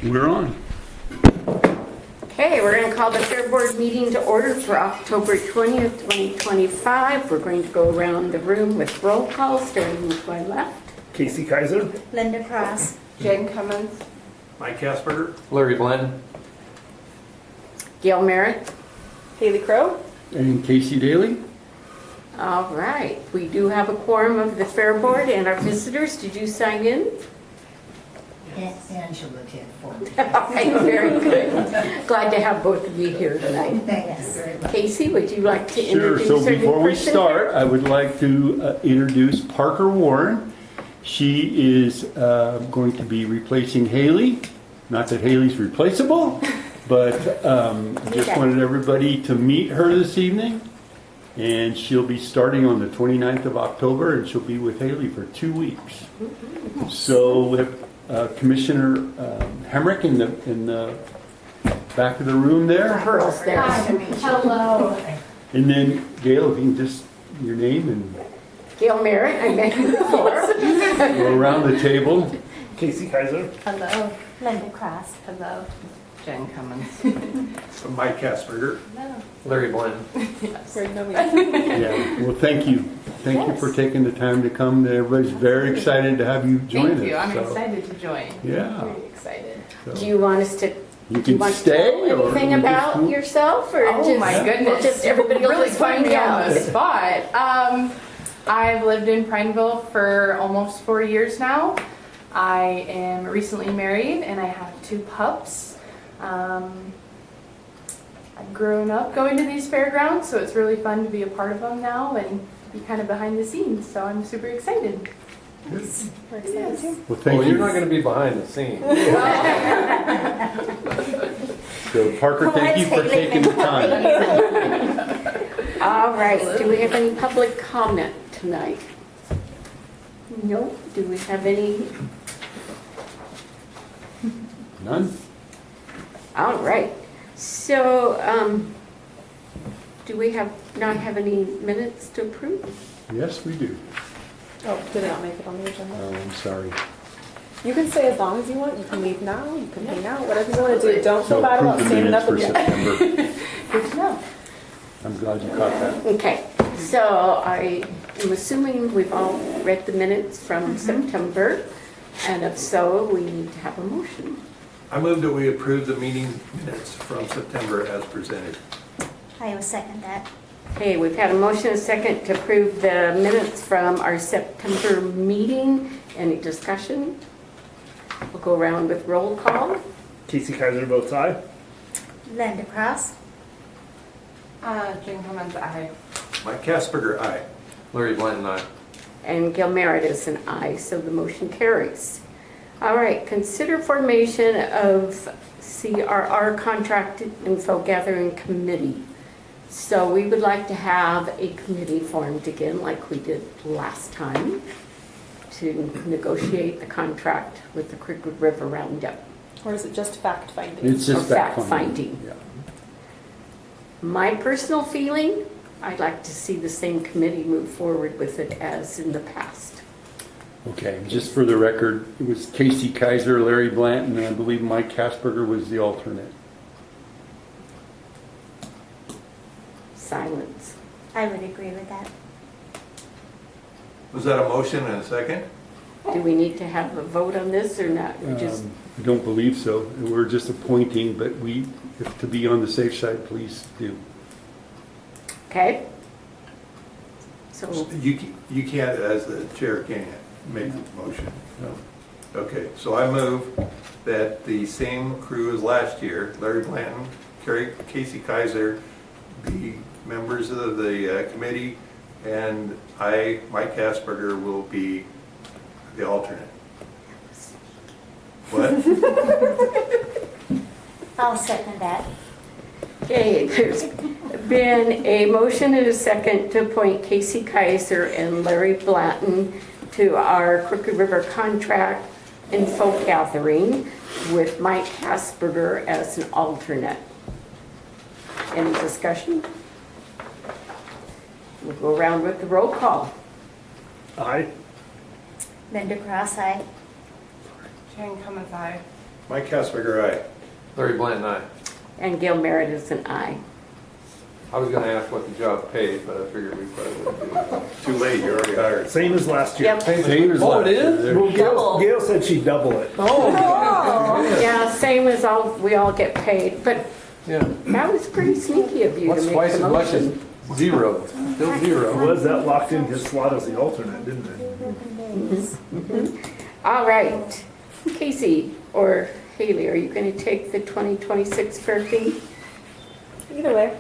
We're on. Okay, we're going to call the Fair Board meeting to order for October 20th, 2025. We're going to go around the room with roll call, starting with my left. Casey Kaiser. Linda Cross. Jen Cummins. Mike Casperger. Larry Blanton. Gail Merritt. Haley Crow. And Casey Daly. All right, we do have a quorum of the Fair Board and our visitors. Did you sign in? Yes, Angela did for me. All right, very good. Glad to have both of you here tonight. Thanks very much. Casey, would you like to Sure. introduce So our new before we person start, here? I would like to introduce Parker Warren. She is going to be replacing Haley. Not that Haley's replaceable, but just wanted everybody to meet her this evening. And she'll be starting on the 29th of October, and she'll be with Haley for 2 weeks. So we have Commissioner Hemrick in the back of the room there. Pearl's there. Hello. And then Gail, if you can just, your name and Gail Merritt, I met you before. go around the table. Casey Kaiser. Hello. Linda Cross. Hello. Jen Cummins. Mike Casperger. Larry Blanton. Yeah, well, thank you. Thank you for taking the time to come. Everybody's very excited to have you join us. Thank you. I'm so, excited to join. Yeah. Very excited. so Do you want us to you do you can want to stay tell or anything you about just- yourself, or Oh just, my goodness. just everybody will really just putting find me on out? the spot. I've lived in Prineville for almost 4 years now. I am recently married and I have 2 pups. I've grown up going to these fairgrounds, so it's really fun to be a part of them now and be kind of behind the scenes. So I'm super excited. Yes. Well, Well, thank you're you. not going to be behind the scenes. So Parker, thank you for taking the time. All right, do we have any public comment tonight? No. Do we have any? None? All right. So, do we not have any minutes to approve? Yes, we do. Oh, did it not make it on the agenda? Oh, I'm sorry. You can stay as long as you want. You can leave now. You can hang out. Whatever you want to do. Don't So feel bad approve about the standing minutes up for again. September. Good to know. I'm glad you caught that. Okay, so I am assuming we've all read the minutes from September, and if so, we need to have a motion. I move that we approve the meeting minutes from September as presented. I will second that. Okay, we've had a motion and a second to approve the minutes from our September meeting. Any discussion? We'll go around with roll call. Casey Kaiser votes aye. Linda Cross. Jen Cummins, aye. Mike Casperger, aye. Larry Blanton, aye. And Gil Merritt is an aye, so the motion carries. All right, consider formation of CRR Contract Info Gathering Committee. So we would like to have a committee formed again like we did last time to negotiate the contract with the Crook River Roundup. Or is it just fact finding? It's just Or fact fact-finding. Yeah. My personal feeling, I'd like to see the same committee move forward with it as in the past. Okay, just for the record, it was Casey Kaiser, Larry Blanton, and I believe Mike Casperger was the alternate. Silence. I would agree with that. Was that a motion and a second? Do we need to have a vote on this or not? We just I don't believe so. We're just appointing, but if to be on the safe side, please do. Okay. So, You can't, as the chair, can't make the motion. No. Okay, so I move that the same crew as last year, Larry Blanton, Casey Kaiser, be members of the committee, and I, Mike Casperger, will be the alternate. What? I'll second that. okay, there's been a motion and a second to appoint Casey Kaiser and Larry Blanton to our Crook River Contract Info Gathering with Mike Casperger as an alternate. Any discussion? We'll go around with the roll call. Aye. Linda Cross, aye. Jen Cummins, aye. Mike Casper, aye. Larry Blanton, aye. And Gail Merritt is an aye. I was gonna ask what the job paid, but I figured we probably wouldn't do that. Too late, you're already hired. Same as last year. Yep. Same as Oh, last it year. is? There. Well, Double. Gail said she'd double it. Yeah, same as we all get paid, but Yeah. that was pretty sneaky of you What's to make twice the as much as motion. zero? Still zero. Was that locked in his slot as the alternate, didn't it? All right, Casey or Haley, are you going to take the 2026 fair theme? Either way.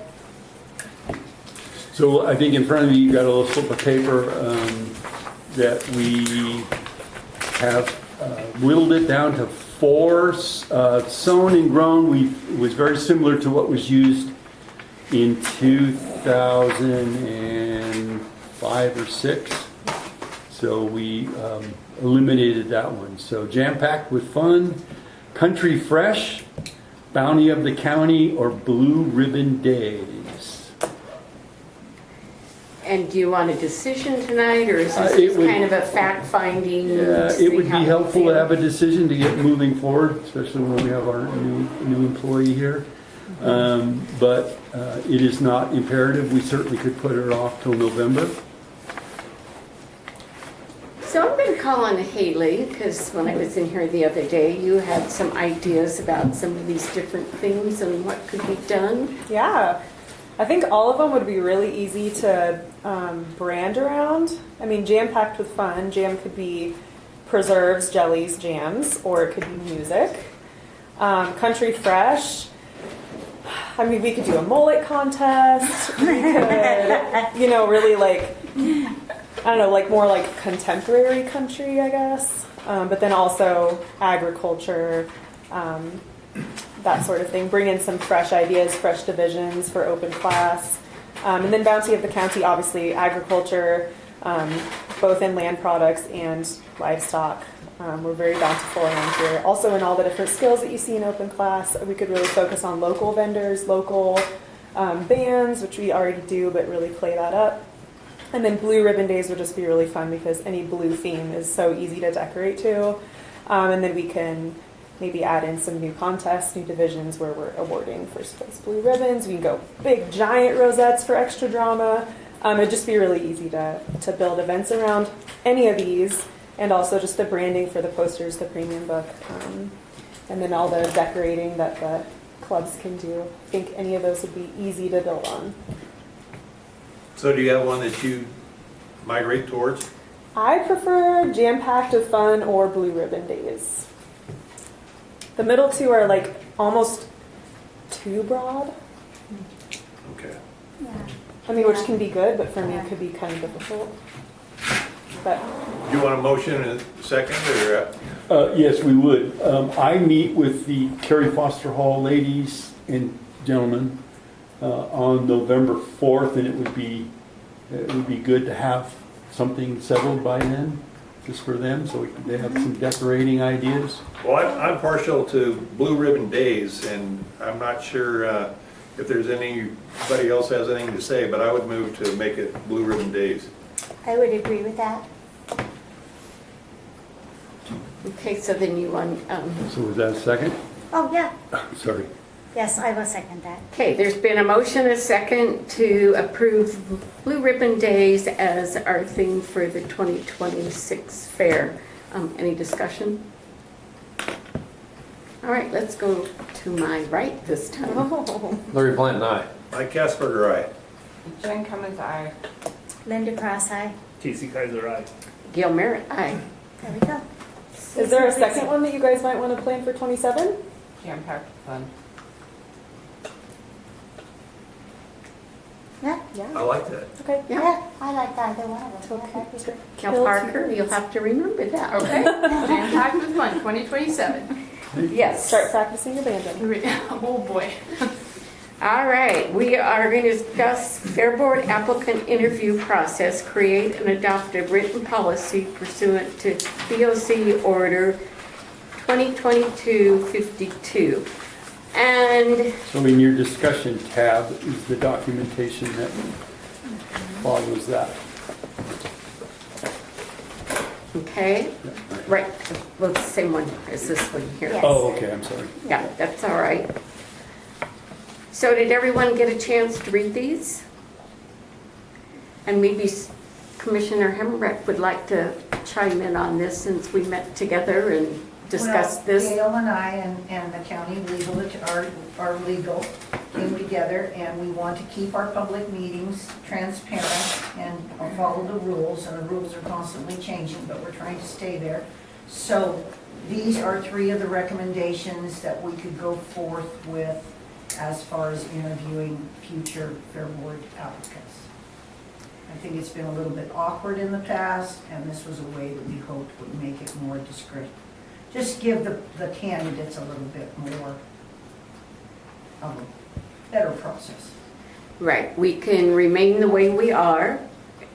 So I think in front of you, you got a little slip of paper that we have whittled it down to 4. Sown and grown, was very similar to what was used in 2005 or 6. So we eliminated that one. So jam-packed with fun, country fresh, bounty of the county, or blue ribbon days. And do you want a decision tonight, or is this It just would- kind of a fact-finding? It would be helpful to have a decision to get moving forward, especially when we have our new employee here. But it is not imperative. We certainly could put it off till November. So I'm going to call on Haley, because when I was in here the other day, you had some ideas about some of these different things and what could be done. Yeah. I think all of them would be really easy to brand around. I mean, jam-packed with fun. Jam could be preserves, jellies, jams, or it could be music. Country fresh. I mean, we could do a mullet contest. We could, really like, I don't know, like more like contemporary country, I guess. But then also agriculture, that sort of thing. Bring in some fresh ideas, fresh divisions for open class. And then bounty of the county, obviously agriculture, both in land products and livestock. We're very bountiful around here. Also in all the different skills that you see in open class, we could really focus on local vendors, local bands, which we already do, but really play that up. And then blue ribbon days would just be really fun because any blue theme is so easy to decorate to. And then we can maybe add in some new contests, new divisions where we're awarding first place blue ribbons. We can go big giant rosettes for extra drama. It'd just be really easy to build events around any of these, and also just the branding for the posters, the premium book, and then all the decorating that the clubs can do. I think any of those would be easy to build on. So do you have one that you migrate towards? I prefer jam-packed with fun or blue ribbon days. The middle two are like almost too broad. Okay. I mean, which can be good, but for me it could be kind of difficult. But Do you want a motion in a second, or? Yes, we would. I meet with the Carrie Foster Hall ladies and gentlemen on November 4th, and it would be good to have something settled by then, just for them, so they have some decorating ideas. Well, I'm partial to blue ribbon days, and I'm not sure if there's anybody else has anything to say, but I would move to make it blue ribbon days. I would agree with that. Okay, so then you want, So was that a second? Oh, yeah. Sorry. Yes, I will second that. okay, there's been a motion, a second, to approve Blue Ribbon Days as our theme for the 2026 fair. Any discussion? All right, let's go to my right this time. Larry Blanton, aye. Mike Casper, aye. Jen Cummins, aye. Linda Cross, aye. Casey Kaiser, aye. Gail Merritt, aye. There we go. is there a second one that you guys might want to plan for 27? Jam-packed fun. Yeah, I like that. Okay. Yeah. yeah, I like either one of them. Okay. Okay. Now, Parker, you'll have to remember that. Okay, jam-packed with fun, 2027. Yes. Start practicing your banjo. Oh, boy. All right, we are going to discuss Fair Board applicant interview process, create and adopt a written policy pursuant to BOC Order 2022-52. And So in your discussion tab is the documentation that follows that. Okay, right, well, it's the same one as this one here. Yes. Oh, okay, I'm sorry. Yeah, that's all right. So did everyone get a chance to read these? And maybe Commissioner Hemrick would like to chime in on this since we met together and discussed Well, this. Gail and I and the county legal, our legal came together, and we want to keep our public meetings transparent and follow the rules, and the rules are constantly changing, but we're trying to stay there. So these are 3 of the recommendations that we could go forth with as far as interviewing future Fair Board applicants. I think it's been a little bit awkward in the past, and this was a way that we hoped would make it more discreet. Just give the candidates a little bit more of a better process. Right, we can remain the way we are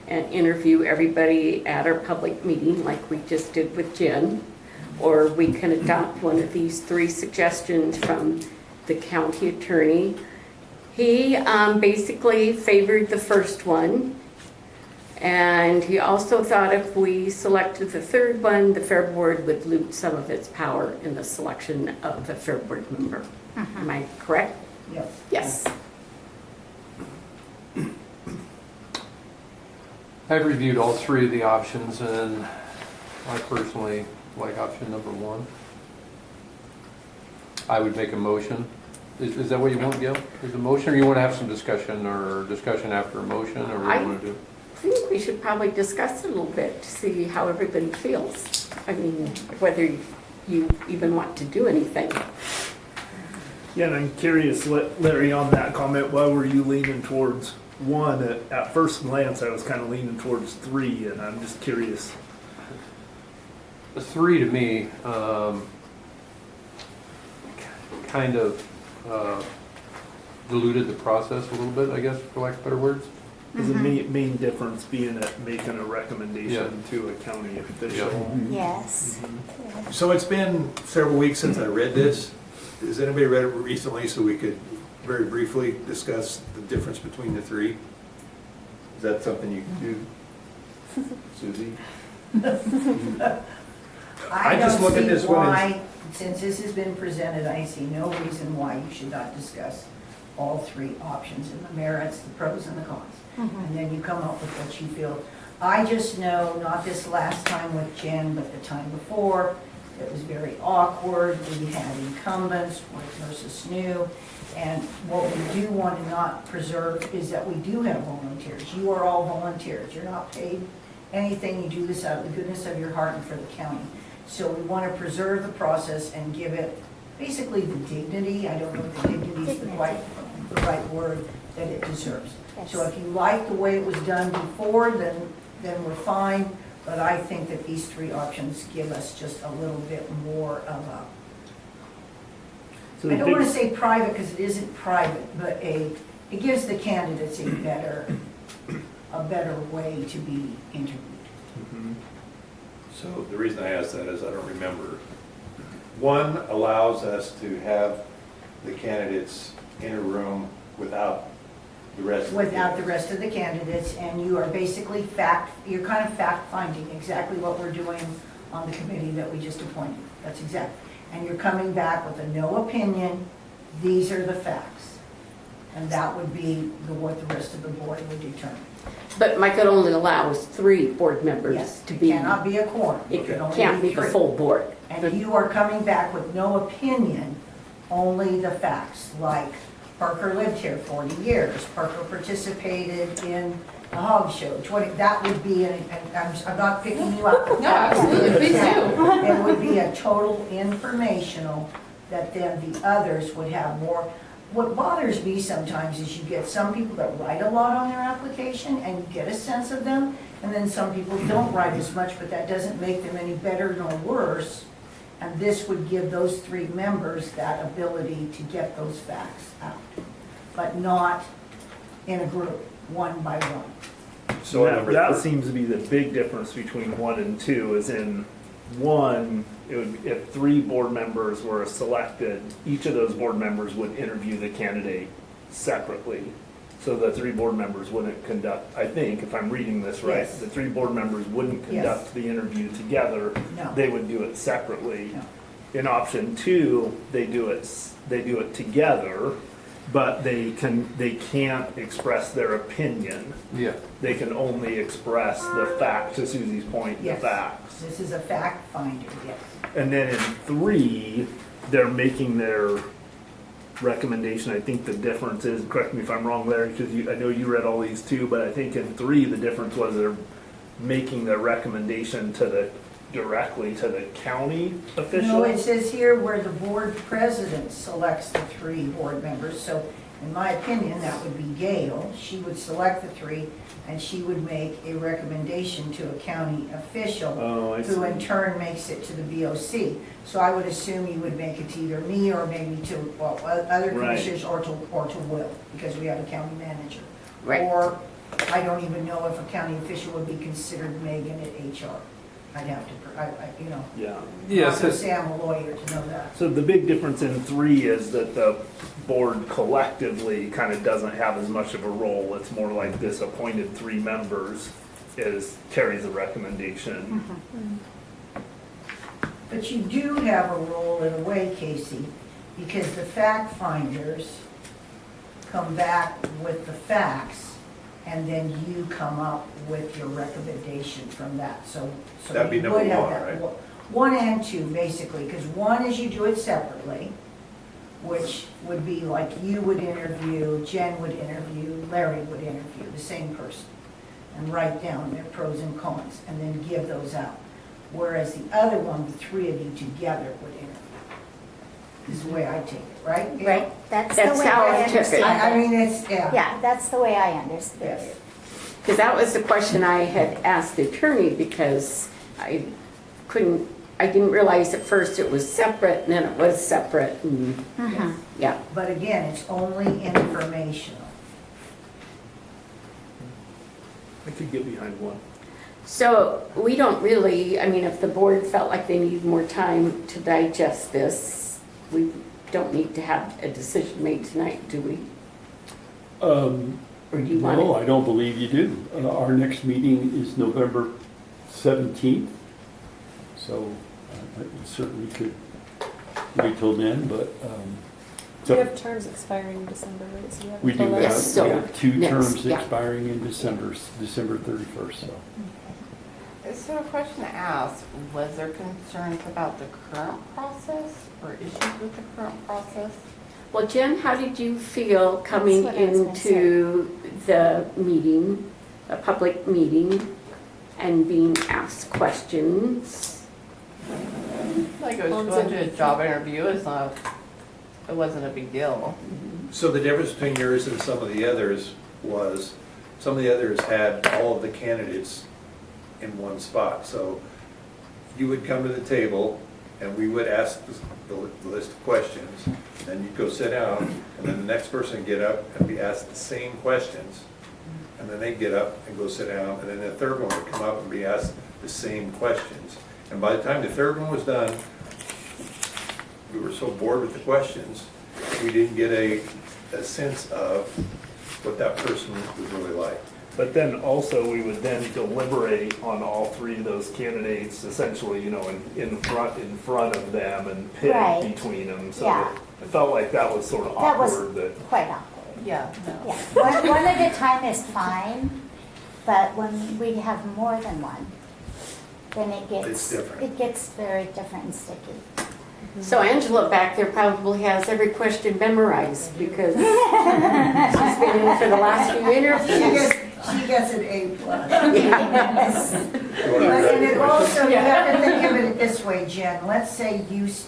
and interview everybody at our public meeting like we just did with Jen. Or we can adopt one of these 3 suggestions from the county attorney. He basically favored the first one. And he also thought if we selected the 3rd one, the Fair Board would lose some of its power in the selection of the Fair Board member. Am I correct? Yes. Yes. I've reviewed all 3 of the options, and I personally like option number 1. I would make a motion. Is that what you want, Gail? Is a motion, or you want to have some discussion, or discussion after a motion, or what do you want to do? I think we should probably discuss it a little bit to see how everybody feels. I mean, whether you even want to do anything. Yeah, and I'm curious, Larry, on that comment, why were you leaning towards 1? At first glance, I was kind of leaning towards 3, and I'm just curious. The 3 to me kind of diluted the process a little bit, I guess, for lack of better words. Is the main difference being at making a recommendation Yeah. to a county official? Yes. So it's been several weeks since I read this. Has anybody read it recently so we could very briefly discuss the difference between the 3? Is that something you can do, Susie? I just look at this one as- Since this has been presented, I see no reason why you should not discuss all 3 options and the merits, the pros and the cons. And then you come up with what you feel. I just know, not this last time with Jen, but the time before, it was very awkward. We had incumbents versus new. And what we do want to not preserve is that we do have volunteers. You are all volunteers. You're not paid anything. You do this out of the goodness of your heart and for the county. So we want to preserve the process and give it basically the dignity. I don't know if the dignity is the right word that it deserves. So if you like the way it was done before, then we're fine. But I think that these 3 options give us just a little bit more of a, So I the don't want to big- say private because it isn't private, but it gives the candidates a better way to be interviewed. Mhm. So the reason I ask that is I don't remember. 1 allows us to have the candidates in a room without the rest. Without the rest of the candidates, and you are basically you're kind of fact-finding exactly what we're doing on the committee that we just appointed. That's exactly. And you're coming back with a no opinion, these are the facts. And that would be what the rest of the board would determine. But Mike, it only allows 3 board members Yes, to it be, cannot be a quorum. it can only can't be the 3. full board. And you are coming back with no opinion, only the facts, like Parker lived here 40 years, Parker participated in the hog show, 20, that would be, and I'm not picking you up. No, absolutely, please do. It would be a total informational that then the others would have more. What bothers me sometimes is you get some people that write a lot on their application and you get a sense of them, and then some people don't write as much, but that doesn't make them any better nor worse. And this would give those 3 members that ability to get those facts out, but not in a group, one by one. So that seems to be the big difference between 1 and 2, is in 1, it would, if 3 board members were selected, each of those board members would interview the candidate separately. So the 3 board members wouldn't conduct, I think, if I'm reading this right, Yes. the 3 board members wouldn't conduct Yes. the interview together. No. They would do it separately. No. In option 2, they do it together, but they can't express their opinion. Yeah. They can only express the fact, to Susie's point, the Yes. facts. This is a fact finder, yes. And then in 3, they're making their recommendation. I think the difference is, correct me if I'm wrong, Larry, because I know you read all these too, but I think in 3, the difference was they're making their recommendation directly to the county official. No, it says here where the board president selects the 3 board members. So in my opinion, that would be Gail. She would select the 3 and she would make a recommendation to a county official. Oh, I Who in see. turn makes it to the BOC. So I would assume you would make it to either me or maybe to, well, other Right. commissioners or to Will, because we have a county manager. Right. Or I don't even know if a county official would be considered Megan at HR. I'd have to, you know. Yeah. Yes, Not to say I'm a lawyer to know that. So the big difference in 3 is that the board collectively kind of doesn't have as much of a role. It's more like this appointed 3 members carries a recommendation. But you do have a role in a way, Casey, because the fact finders come back with the facts, and then you come up with your recommendation from that. So That'd be you number would have one, that right? 1 and 2, basically, because 1 is you do it separately, which would be like you would interview, Jen would interview, Larry would interview, the same person, and write down their pros and cons, and then give those out. Whereas the other one, the 3 of you together would interview. Is the way I take it, right? Gail? Right, that's That's the way how I I took it. understand I it. mean, it's, yeah. Yeah, that's the way I understood Yes. it. Because that was the question I had asked the attorney, because I didn't realize at first it was separate, and then it was separate, and, yeah. But again, it's only informational. I could get behind 1. So we don't really, I mean, if the board felt like they need more time to digest this, we don't need to have a decision made tonight, do we? Or do you want No, it? I don't believe you do. Our next meeting is November 17th, so I certainly could wait till then, but We have terms expiring in December, right? So we do till have, then. Yes, so we have 2 next, terms yeah. expiring in December 31st, so. So a question to ask, was there concerns about the current process or issues with the current process? Well, Jen, how did you feel coming That's what I was gonna into the meeting, a public meeting, and being asked questions? Like it was going to a job interview, it wasn't a big deal. So the difference between yours and some of the others was, some of the others had all of the candidates in one spot. So you would come to the table and we would ask the list of questions, then you'd go sit down, and then the next person would get up and be asked the same questions. And then they'd get up and go sit down, and then the third one would come up and be asked the same questions. And by the time the third one was done, we were so bored with the questions, we didn't get a sense of what that person was really like. But then also, we would then deliberate on all 3 of those candidates, essentially, you know, in front of them and pick Right. between them. So Yeah. it felt like that was sort of That was awkward. That quite awkward. Yeah, no. Yeah, one at a time is fine, but when we have more than one, then It's different. it gets very different and sticky. So Angela back there probably has every question memorized, because she's been in for the last few interviews. She gets an A+. You wanna read And the it question? also, you have to think of it this way, Jen. Let's say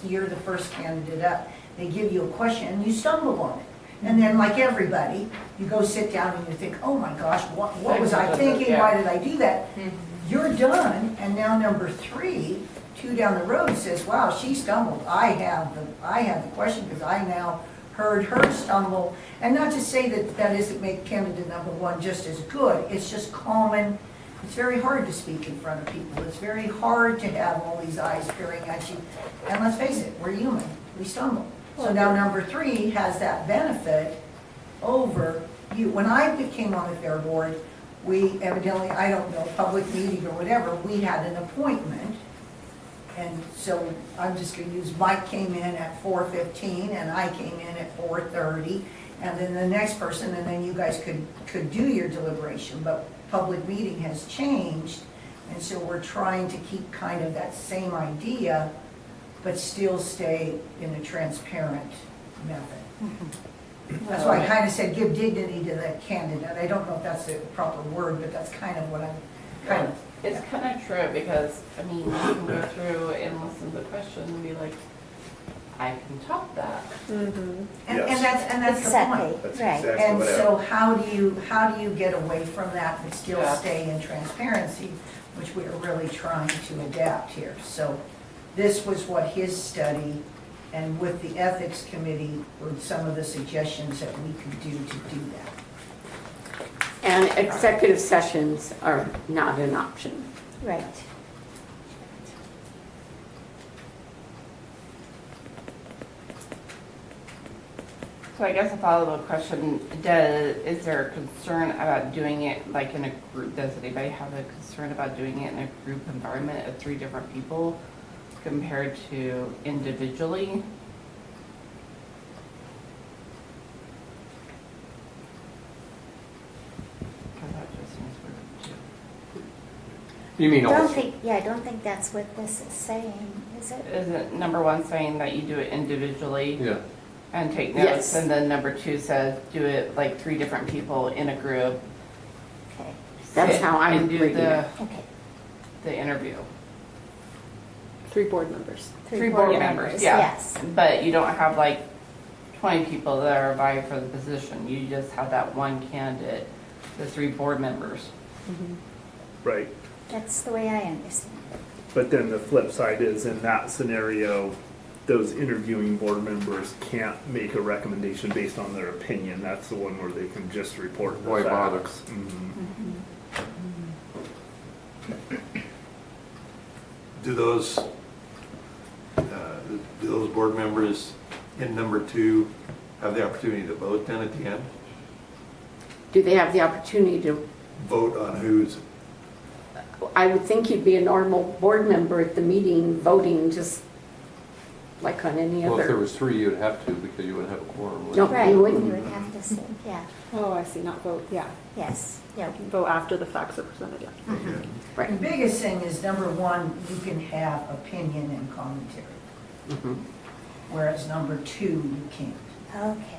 you're the first candidate up. They give you a question and you stumble on it. And then like everybody, you go sit down and you think, oh my gosh, what was I thinking? Why did I do that? You're done, and now number 3, 2 down the road says, wow, she stumbled. I have the question because I now heard her stumble. And not to say that that doesn't make candidate number 1 just as good. It's just common. It's very hard to speak in front of people. It's very hard to have all these eyes peering at you. And let's face it, we're human. We stumble. So now number 3 has that benefit over when I became on the fair board, we evidently, I don't know, public meeting or whatever, we had an appointment. And so I'm just gonna use, Mike came in at 4:15 and I came in at 4:30. And then the next person, and then you guys could do your deliberation, but public meeting has changed. And so we're trying to keep kind of that same idea, but still stay in a transparent method. That's why I kind of said give dignity to the candidate. I don't know if that's the proper word, but that's kind of what I'm kind of. It's kind of true because, I mean, you can go through and listen to the question and be like, I can top that. And Yes. that's the Exactly, point. That's right. exactly And what so happened. how do you get away from that but still Yeah. stay in transparency, which we are really trying to adapt here. So this was what his study, and with the ethics committee were some of the suggestions that we could do to do that. And executive sessions are not an option. Right. So I guess a follow-up question, is there a concern about doing it like in a group? Does anybody have a concern about doing it in a group environment of 3 different people compared to individually? Because that just seems weird too. You mean Don't also? think, yeah, I don't think that's what this is saying, is it? Isn't number 1 saying that you do it individually? Yeah. And take notes, Yes. and then number 2 says do it like 3 different people in a group. Okay, That's Sit how I'm and do reading it. okay. the interview. 3 board members. 3 board members, yeah. Yes, But you don't have like 20 people that are vying for the position. You just have that one candidate, the 3 board members. Right. that's the way I understand it. But then the flip side is in that scenario, those interviewing board members can't make a recommendation based on their opinion. That's the one where they can just report the Why bother? facts. Do those board members in number 2 have the opportunity to vote then at the end? Do they have the opportunity to, Vote on who's, I would think you'd be a normal board member at the meeting voting just like on any Well, if there other. was 3, you'd have to because you wouldn't have a quorum. would No. you? Right, you wouldn't. would have to say, yeah, Oh, I see, not vote, yeah. yes, yeah. Vote after the facts are presented, yeah. The Right. biggest thing is number 1, you can have opinion and commentary, Mhm. whereas number 2, you can't. Okay,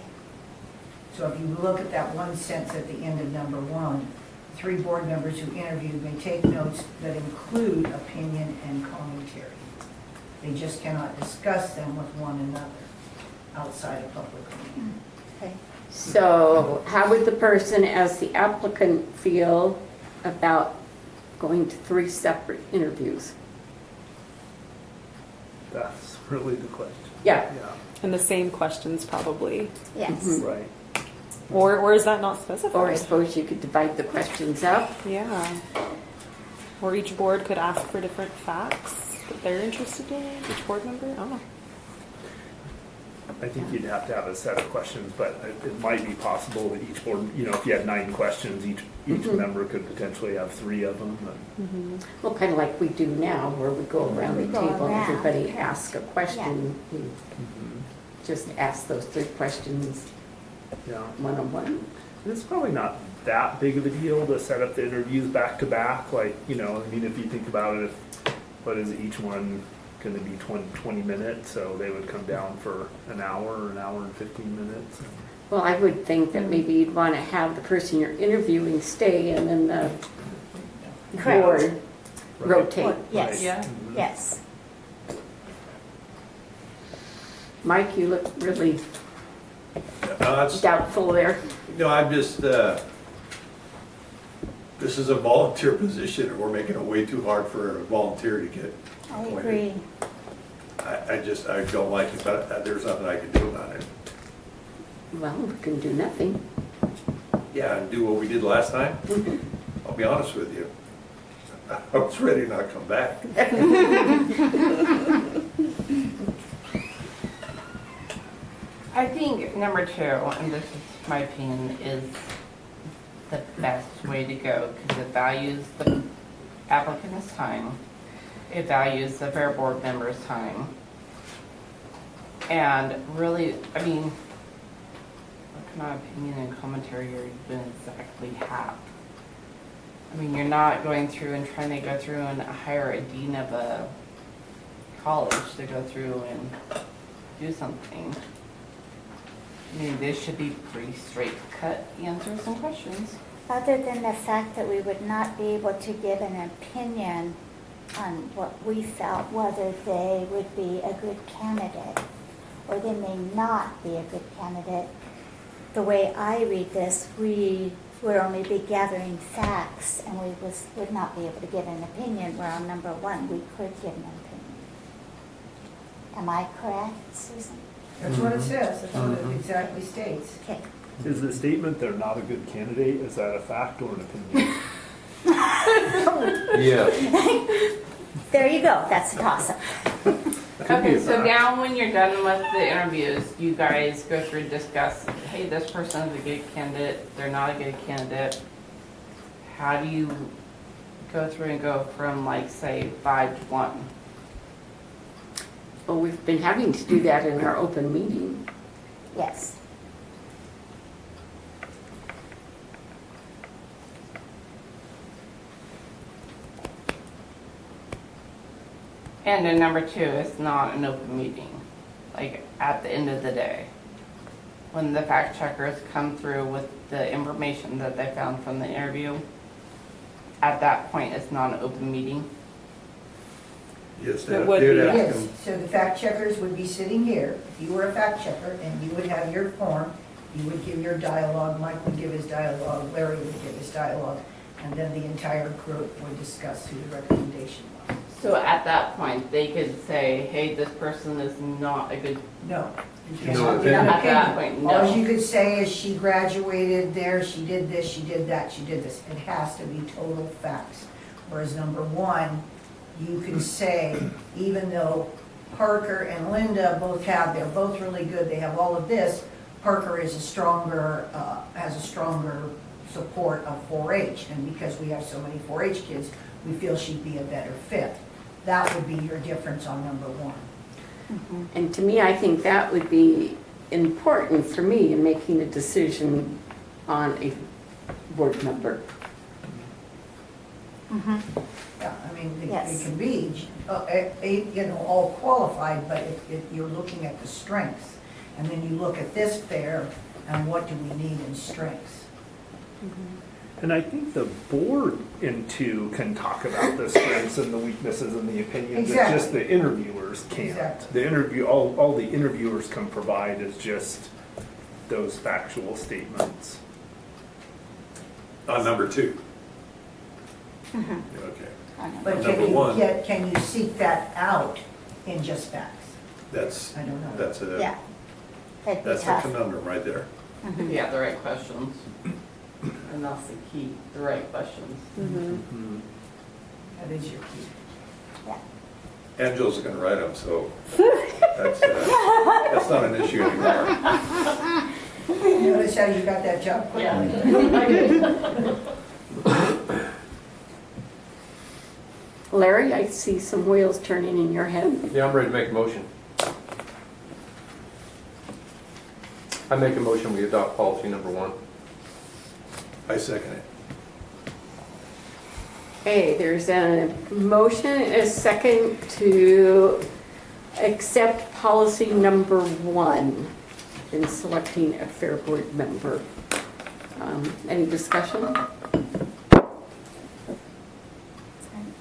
So if you look at that one sentence at the end of number 1, 3 board members who interviewed may take notes that include opinion and commentary. They just cannot discuss them with one another outside of public meeting. okay. So how would the person as the applicant feel about going to 3 separate interviews? That's really the question. Yeah, Yeah, And the same questions probably. Yes, Mhm. right. Or is that not specified? or I suppose you could divide the questions up. Yeah. Or each board could ask for different facts that they're interested in, each board member, I don't know. I think you'd have to have a set of questions, but it might be possible that each board, if you had 9 questions, each member could potentially have 3 of them. but- Well, kind of like we do now, where we go around We the go table, around, everybody yeah. asks a question. We just ask those 3 questions Yeah. one-on-one. And it's probably not that big of a deal to set up the interviews back to back, like, if you think about it, what is each one going to be 20 minutes, so they would come down for an hour or an hour and 15 minutes. Well, I would think that maybe you'd want to have the person you're interviewing stay and then the Correct. board Right. rotate. Or- yes, Yeah. yes. Mike, you look really that's, doubtful there. I'm just, this is a volunteer position, and we're making it way too hard for a volunteer to get I appointed. agree. I don't like it, but there's nothing I can do about it. Well, we can do nothing. Yeah, and do what we did last time. I'll be honest with you. I was ready to not come back. I think number 2, and this is my opinion, is the best way to go because it values the applicant's time. It values the fair board member's time. And really, I mean, what kind of opinion and commentary are you going to exactly have? I mean, you're not going through and trying to go through and hire a dean of a college to go through and do something. I mean, this should be pretty straight cut answers and questions. Other than the fact that we would not be able to give an opinion on what we felt, whether they would be a good candidate or they may not be a good candidate. The way I read this, we would only be gathering facts and we would not be able to give an opinion, where on number one, we could give an opinion. Am I correct, Susan? That's what it says, that's what it exactly states. Okay. Is the statement they're not a good candidate, is that a fact or an opinion? Yeah. There you go, that's a toss-up. Okay, so now when you're done with the interviews, you guys go through and discuss, hey, this person is a good candidate, they're not a good candidate. How do you go through and go from like, say, 5 to 1? Well, we've been having to do that in our open meeting. Yes. And then number 2, it's not an open meeting, like at the end of the day. When the fact checkers come through with the information that they found from the interview, at that point, it's not an open meeting. Yes, It would be, they'd ask Yes, them. so the fact checkers would be sitting here, if you were a fact checker, and you would have your form, you would give your dialogue, Mike would give his dialogue, Larry would give his dialogue, and then the entire group would discuss who the recommendation was. So at that point, they could say, hey, this person is not a good, No. No opinion. At that point, no. All you could say is she graduated there, she did this, she did that, she did this. It has to be total facts. Whereas number 1, you can say, even though Parker and Linda they're both really good, they have all of this, Parker is a stronger, has a stronger support of 4-H. And because we have so many 4-H kids, we feel she'd be a better fit. That would be your difference on number 1. And to me, I think that would be important for me in making a decision on a board member. Yeah, I mean, it Yes. can be, all qualified, but you're looking at the strengths. And then you look at this fair, and what do we need in strengths? And I think the board in 2 can talk about the strengths and the weaknesses and the opinions. Exactly. It's just the interviewers can't. Exactly. The interview, all the interviewers can provide is just those factual statements. On number 2. Okay. But Number 1. can you seek that out in just facts? That's, I don't know. that's a, Yeah. That'd be that's a tough. conundrum right there. yeah, the right questions. And that's the key, the right questions. That is your key. Angela's gonna write them, so that's not an issue anymore. Notice how you got that job quickly. Larry, I see some wheels turning in your head. Yeah, I'm ready to make a motion. I make a motion, we adopt policy number 1. I second it. Okay, there's a motion, and a second to accept policy number 1 in selecting a fair board member. Any discussion?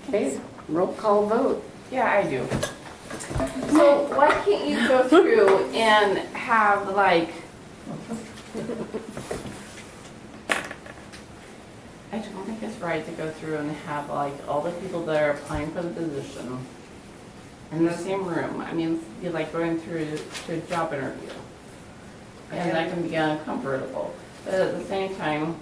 Okay, roll call vote. Yeah, I do. So why can't you go through and have like, I don't think it's right to go through and have like all the people that are applying for the position in the same room. I mean, it's be like going through to a job interview. And that can be uncomfortable. But at the same time,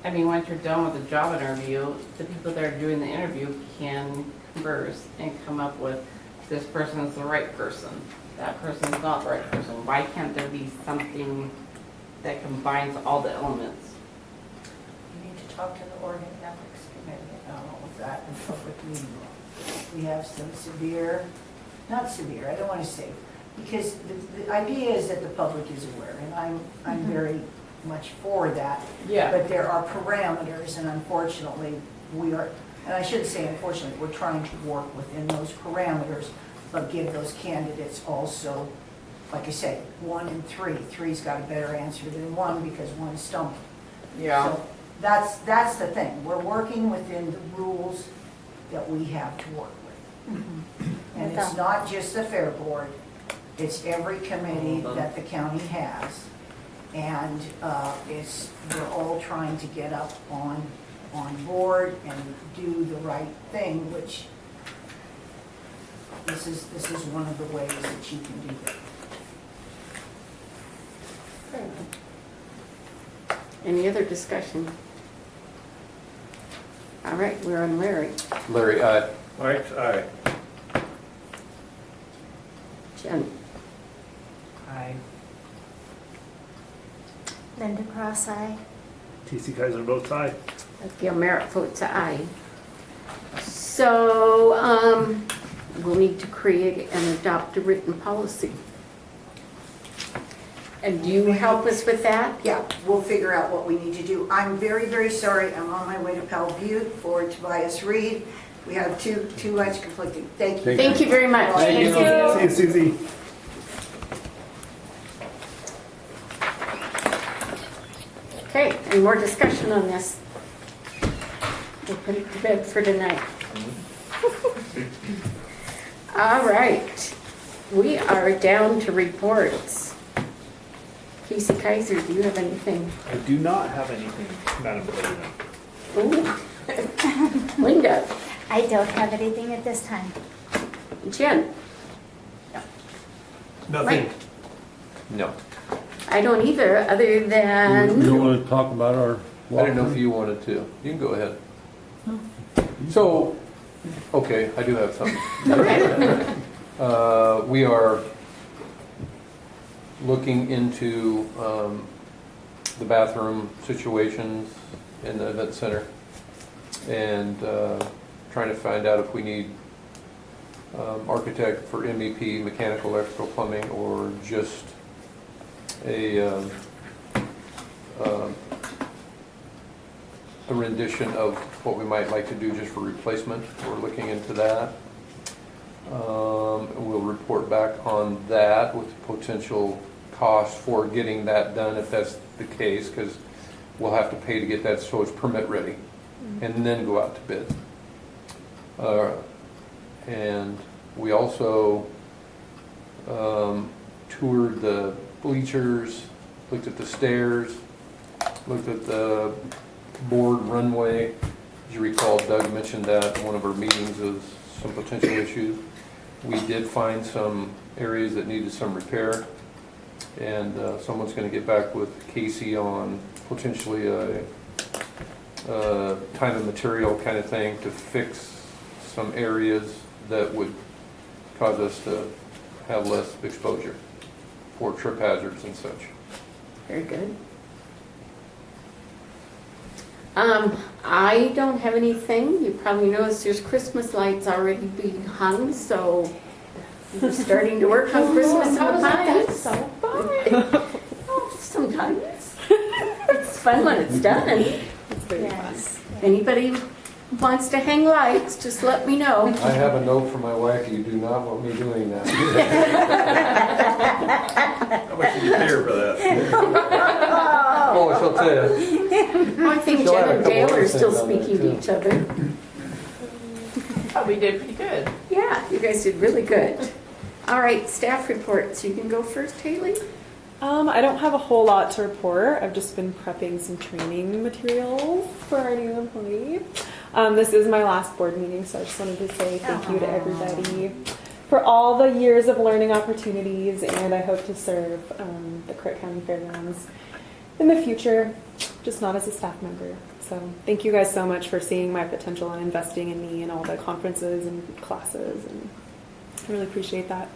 I mean, once you're done with the job interview, the people that are doing the interview can converse and come up with, this person is the right person, that person is not the right person. Why can't there be something that combines all the elements? talk to the Oregon Ethics Committee about all of that in public meeting law. We have some severe, not severe, I don't want to say, because the idea is that the public is aware, and I'm very much for that. Yeah. But there are parameters, and unfortunately, we are, and I shouldn't say unfortunately, we're trying to work within those parameters, but give those candidates also, like I say, 1 and 3. 3's got a better answer than 1 because 1 stumbled. Yeah. So that's the thing. We're working within the rules that we have to work with. And it's not just the Fair Board, it's every committee that the county has. And we're all trying to get up on board and do the right thing, which this is one of the ways that you can do that. Any other discussion? All right, we're on Larry. Larry, aye. Mike's aye. Jen? Aye. Linda Cross, aye. TC Kaiser votes aye. Gail Merritt votes aye. So, we'll need to create and adopt a written policy. And do you help us with that? Yeah, we'll figure out what we need to do. I'm very, very sorry. I'm on my way to Pal Butte for Tobias Reed. We have too much conflicting. Thank you. Thank you very much. See you, Susie. Okay, and more discussion on this. We'll put it to bed for tonight. All right, we are down to reports. Casey Kaiser, do you have anything? I do not have anything, Madam President. Ooh. Linda? I don't have anything at this time. Jen? Nothing. Mike? No. I don't either, other You than, don't want to talk about our I didn't know if you wanted to. You can go ahead. So, okay, I do have something. We are looking into the bathroom situations in the event center and trying to find out if we need architect for MEP, mechanical, electrical, plumbing, or just a rendition of what we might like to do just for replacement. We're looking into that. We'll report back on that with potential cost for getting that done if that's the case, because we'll have to pay to get that so it's permit ready and then go out to bid. And we also toured the bleachers, looked at the stairs, looked at the board runway. As you recall, Doug mentioned that in one of our meetings of some potential issues. We did find some areas that needed some repair, and someone's going to get back with Casey on potentially a time and material kind of thing to fix some areas that would cause us to have less exposure for trip hazards and such. very good. I don't have anything. You probably noticed there's Christmas lights already being hung, so we're starting to work on Christmas in the pines. So fun. Oh, sometimes. It's fun when it's done. It's very Yes. Anybody wants to hang lights, just let me know. I have a note from my wife, you do not want me doing that. How much did you pay her for that? Oh, she'll tell you. I think She'll Jen have a and couple Dale other are still things on that, speaking to too. each other. Oh, we did pretty good. Yeah, you guys did really good. All right, staff reports. You can go first, Haley. I don't have a whole lot to report. I've just been prepping some training materials for our new employee. This is my last board meeting, so I just wanted to say thank you to everybody for all the years of learning opportunities, and I hope to serve the Crook County Fairgrounds in the future, just not as a staff member. So thank you guys so much for seeing my potential and investing in me and all the conferences and classes, and I really appreciate that.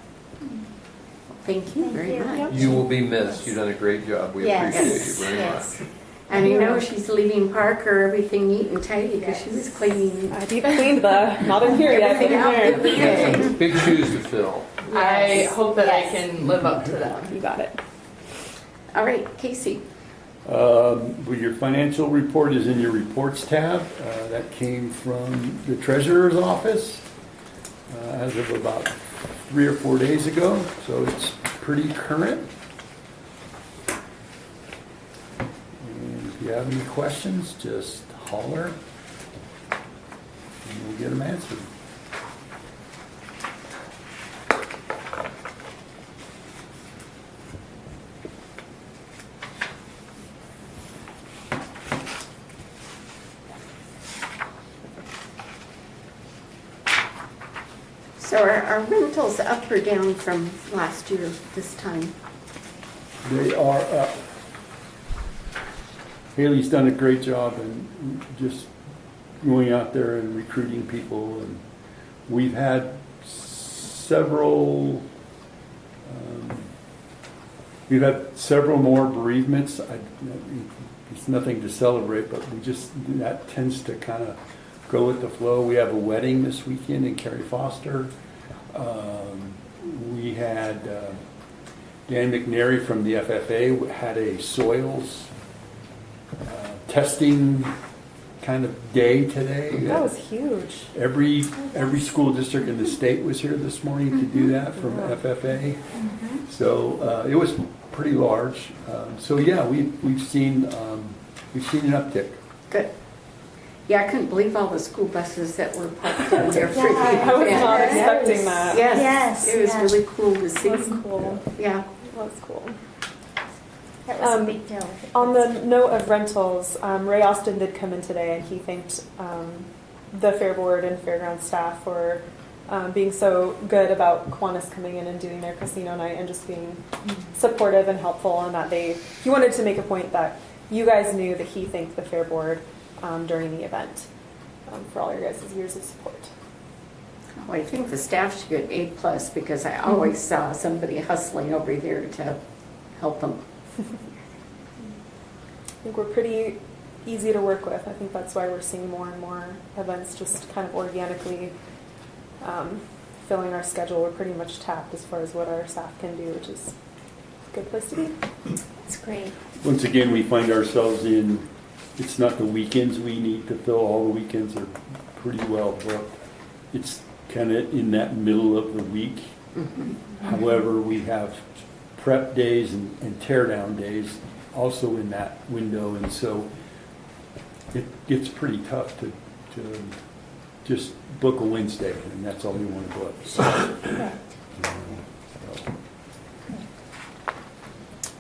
Thank you Thank very you. much. You will be missed. You've done a great job. We Yes, appreciate you very yes. much. And I know she's leaving Parker everything neat and tidy because she was cleaning. I deep cleaned not in here yet, but in there. Big shoes to fill. I hope that Yes. I can live up to them. You got it. All right, Casey. Well, your financial report is in your reports tab. That came from the treasurer's office as of about 3 or 4 days ago, so it's pretty current. And if you have any questions, just holler and we'll get them answered. So are rentals up or down from last year this time? They are up. Haley's done a great job in just going out there and recruiting people, and we've had several more bereavements. It's nothing to celebrate, but that tends to kind of go with the flow. We have a wedding this weekend in Carrie Foster. We had Dan McNary from the FFA had a soils testing kind of day today. That was huge. Every school district in the state was here this morning to do that from FFA. So it was pretty large. So yeah, we've seen an uptick. Good. Yeah, I couldn't believe all the school buses that were parked out there for the I was not event. expecting that. Yes, Yes, it was yeah. really cool to see. That's cool. Yeah. That's cool. That was a big deal. On the note of rentals, Ray Austin did come in today and he thanked the Fair Board and Fairgrounds staff for being so good about Kiwanis coming in and doing their casino night and just being supportive and helpful, and that he wanted to make a point that you guys knew that he thanked the Fair Board during the event for all your guys' years of support. Oh, I think the staff should get A+ because I always saw somebody hustling over there to help them. I think we're pretty easy to work with. I think that's why we're seeing more and more events just kind of organically filling our schedule. We're pretty much tapped as far as what our staff can do, which is a good place to be. It's great. Once again, we find ourselves it's not the weekends we need to fill. All the weekends are pretty well booked. It's kind of in that middle of the week. However, we have prep days and tear down days also in that window, and so it gets pretty tough to just book a Wednesday, and that's all we want to book.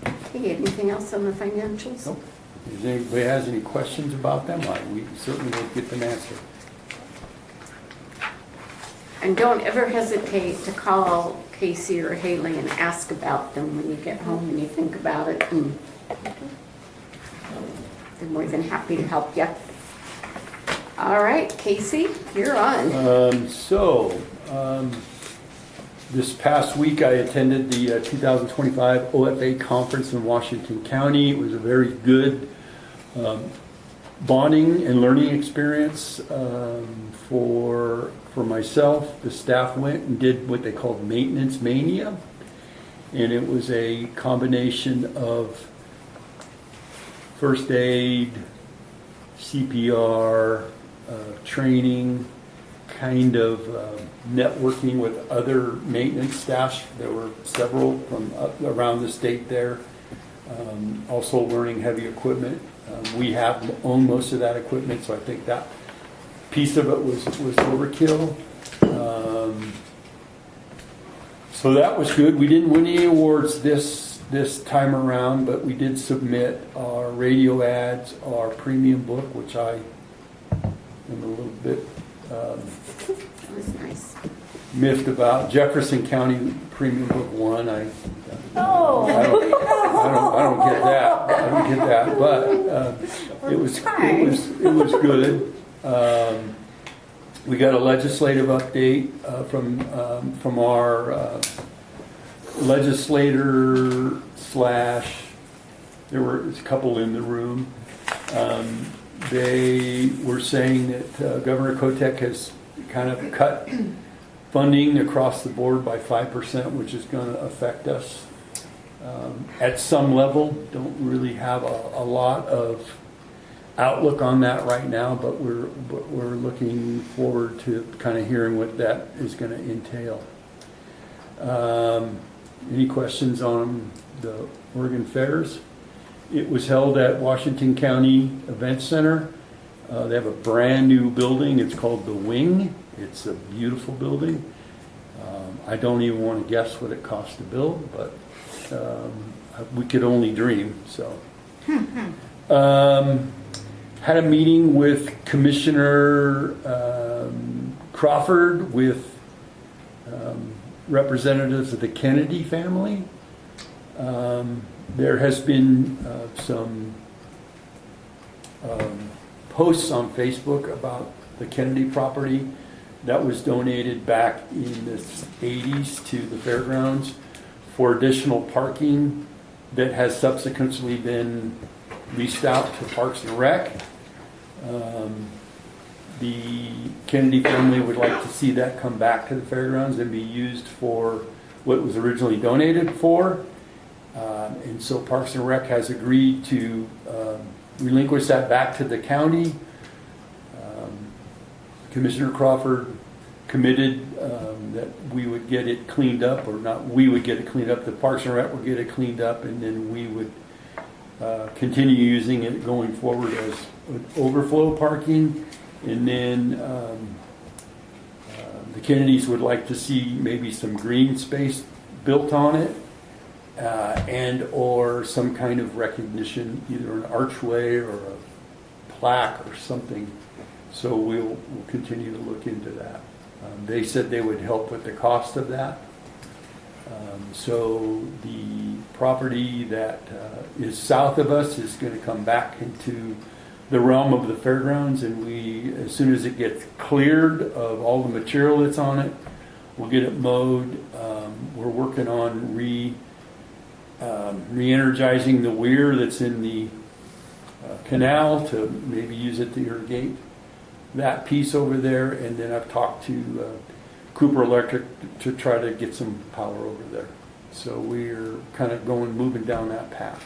Okay, anything else on the financials? Nope. If anybody has any questions about them, we certainly will get them answered. And don't ever hesitate to call Casey or Haley and ask about them when you get home and you think about it. And they're more than happy to help you. All right, Casey, you're on. This past week I attended the 2025 OFA conference in Washington County. It was a very good bonding and learning experience for myself. The staff went and did what they called Maintenance Mania, and it was a combination of first aid, CPR, training, kind of networking with other maintenance staff. There were several from around the state there. Also learning heavy equipment. We own most of that equipment, so I think that piece of it was overkill. So that was good. We didn't win any awards this time around, but we did submit our radio ads, our premium book, which I am a little bit That was nice. miffed about. Jefferson County premium book won. I Oh. don't get that. I don't get that. But it was good. We got a legislative update from our legislator / there were a couple in the room. They were saying that Governor Kotek has kind of cut funding across the board by 5%, which is going to affect us at some level. Don't really have a lot of outlook on that right now, but we're looking forward to kind of hearing what that is going to entail. Any questions on the Oregon Fairs? It was held at Washington County Event Center. They have a brand new building. It's called The Wing. It's a beautiful building. I don't even want to guess what it cost to build, but we could only dream. So, had a meeting with Commissioner Crawford with representatives of the Kennedy family. There has been some posts on Facebook about the Kennedy property that was donated back in the 80s to the fairgrounds for additional parking that has subsequently been leased out to Parks and Rec. The Kennedy family would like to see that come back to the fairgrounds and be used for what it was originally donated for. And so Parks and Rec has agreed to relinquish that back to the county. Commissioner Crawford committed that we would get it cleaned up, or not we would get it cleaned up, the Parks and Rec would get it cleaned up, and then we would continue using it going forward as overflow parking. And then the Kennedys would like to see maybe some green space built on it, and or some kind of recognition, either an archway or a plaque or something. So we'll continue to look into that. They said they would help with the cost of that. So the property that is south of us is going to come back into the realm of the fairgrounds, and we, as soon as it gets cleared of all the material that's on it, we'll get it mowed. We're working on re-energizing the weir that's in the canal to maybe use it to irrigate that piece over there. And then I've talked to Cooper Electric to try to get some power over there. So we're kind of moving down that path.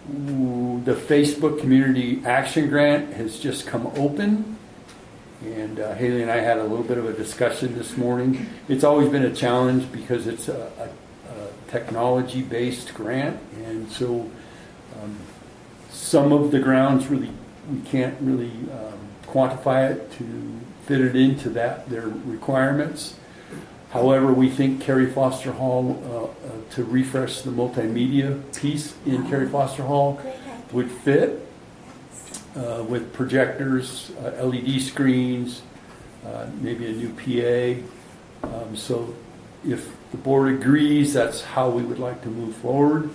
The Facebook Community Action Grant has just come open, and Haley and I had a little bit of a discussion this morning. It's always been a challenge because it's a technology-based grant, and so some of the grounds we can't really quantify it to fit it into their requirements. However, we think Carrie Foster Hall, to refresh the multimedia piece in Carrie Foster Hall, would fit with projectors, LED screens, maybe a new PA. So if the board agrees, that's how we would like to move forward.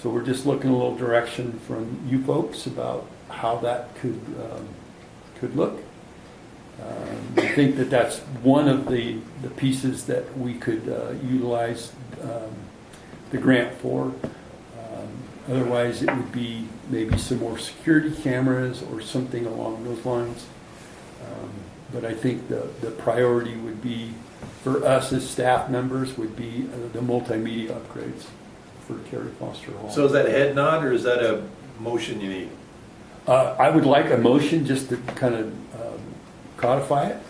So we're just looking a little direction from you folks about how that could look. I think that's one of the pieces that we could utilize the grant for. Otherwise, it would be maybe some more security cameras or something along those lines. But I think the priority would be, for us as staff members, would be the multimedia upgrades for Carrie Foster Hall. So is that a head nod, or is that a motion you need? I would like a motion just to kind of codify it,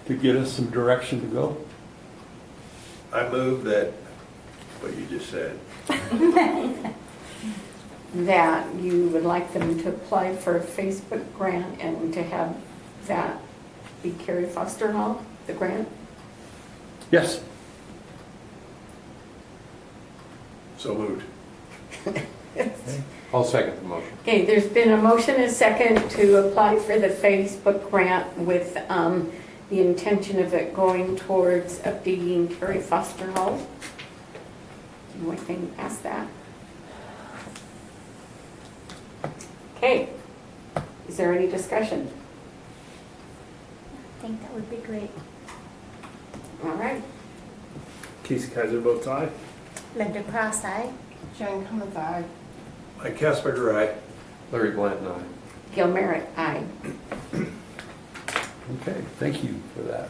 to get us some direction to go. I move that, what you just said. That you would like them to apply for a Facebook grant and to have that be Carrie Foster Hall, the grant? Yes. So moved. I'll second the motion. Okay, there's been a motion and a second to apply for the Facebook grant with the intention of it going towards updating Carrie Foster Hall. Anything past that? Okay, is there any discussion? I think that would be great. All right, Casey Kaiser votes aye. Linda Cross, aye. Jen Cummins, aye. Mike Casper, aye. Larry Blanton, aye. Gil Merritt, aye. Okay, thank you for that.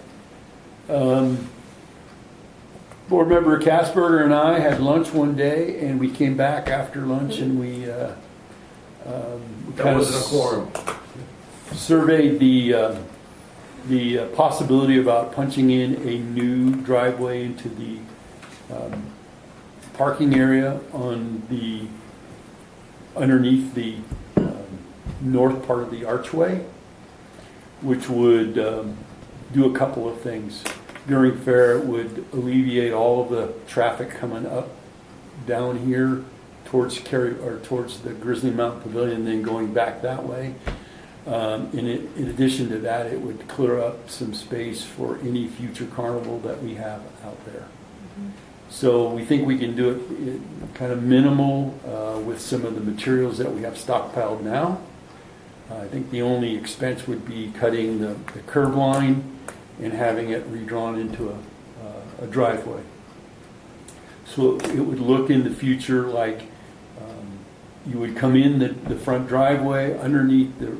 Board member Casperger and I had lunch one day, and we came back after lunch, and we That wasn't a quorum. surveyed the possibility about punching in a new driveway into the parking area on the underneath the north part of the archway, which would do a couple of things. During fair, it would alleviate all of the traffic coming up down here towards towards the Grizzly Mountain Pavilion, then going back that way. In addition to that, it would clear up some space for any future carnival that we have out there. So we think we can do it kind of minimal with some of the materials that we have stockpiled now. I think the only expense would be cutting the curb line and having it redrawn into a driveway. So it would look in the future like you would come in the front driveway underneath the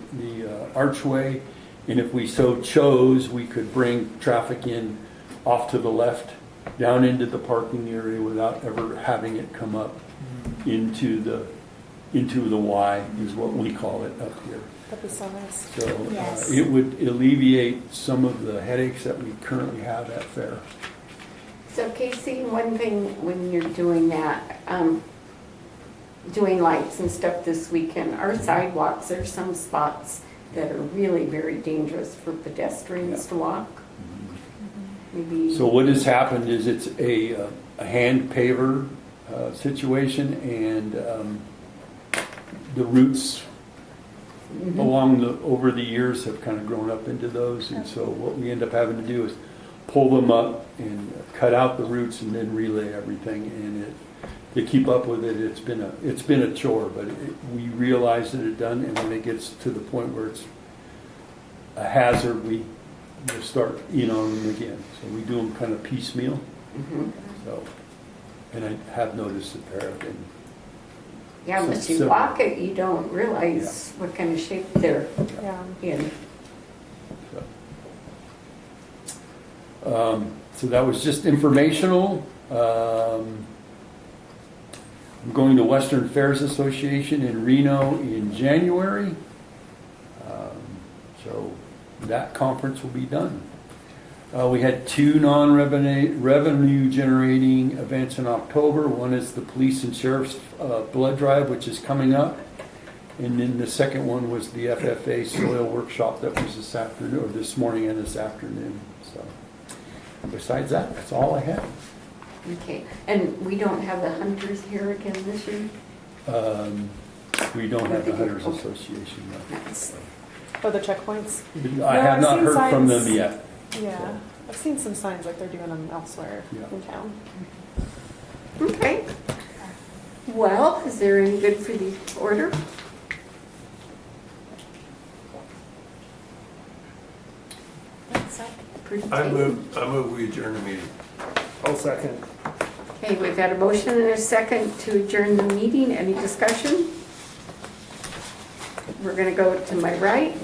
archway, and if we so chose, we could bring traffic in off to the left down into the parking area without ever having it come up into the Y, is what we call it up here. That'd be so nice. So Yes. it would alleviate some of the headaches that we currently have at fair. So Casey, one thing when you're doing that, doing lights and stuff this weekend, our sidewalks, there's some spots that are really very dangerous for pedestrians to walk. Maybe. So what has happened is it's a hand paver situation, and the roots over the years have kind of grown up into those, and so what we end up having to do is pull them up and cut out the roots and then relay everything. And to keep up with it, it's been a chore, but we realize that it's done, and when it gets to the point where it's a hazard, we start on them again. So we do them kind of piecemeal. So, and I have noticed that there have been. Yeah, unless you walk it, you don't realize what kind of shape they're Yeah. in. So that was just informational. I'm going to Western Fairs Association in Reno in January. So that conference will be done. We had 2 non-revenue generating events in October. One is the police and sheriff's blood drive, which is coming up. And then the second one was the FFA soil workshop that was this afternoon, or this morning and this afternoon. So besides that, that's all I have. Okay, and we don't have the hunters here again this year? We don't have the Hunters Association yet. That's- Oh, the checkpoints? I have I've not seen heard from them signs. yet. Yeah. I've seen some signs like they're doing them elsewhere Yeah. in town. Okay. Well, is there any good for the order? I move we adjourn the meeting. I'll second. Okay, we've had a motion and a second to adjourn the meeting. Any discussion? We're going to go to my right.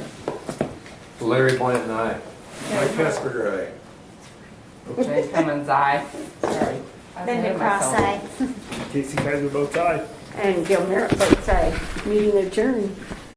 Larry Blanton, aye. Mike Casper, aye. Jay Cummins, aye. Sorry. I Linda hate Cross, myself. aye. Casey Kaiser, both aye. And Gil Merritt votes aye. Meeting adjourned.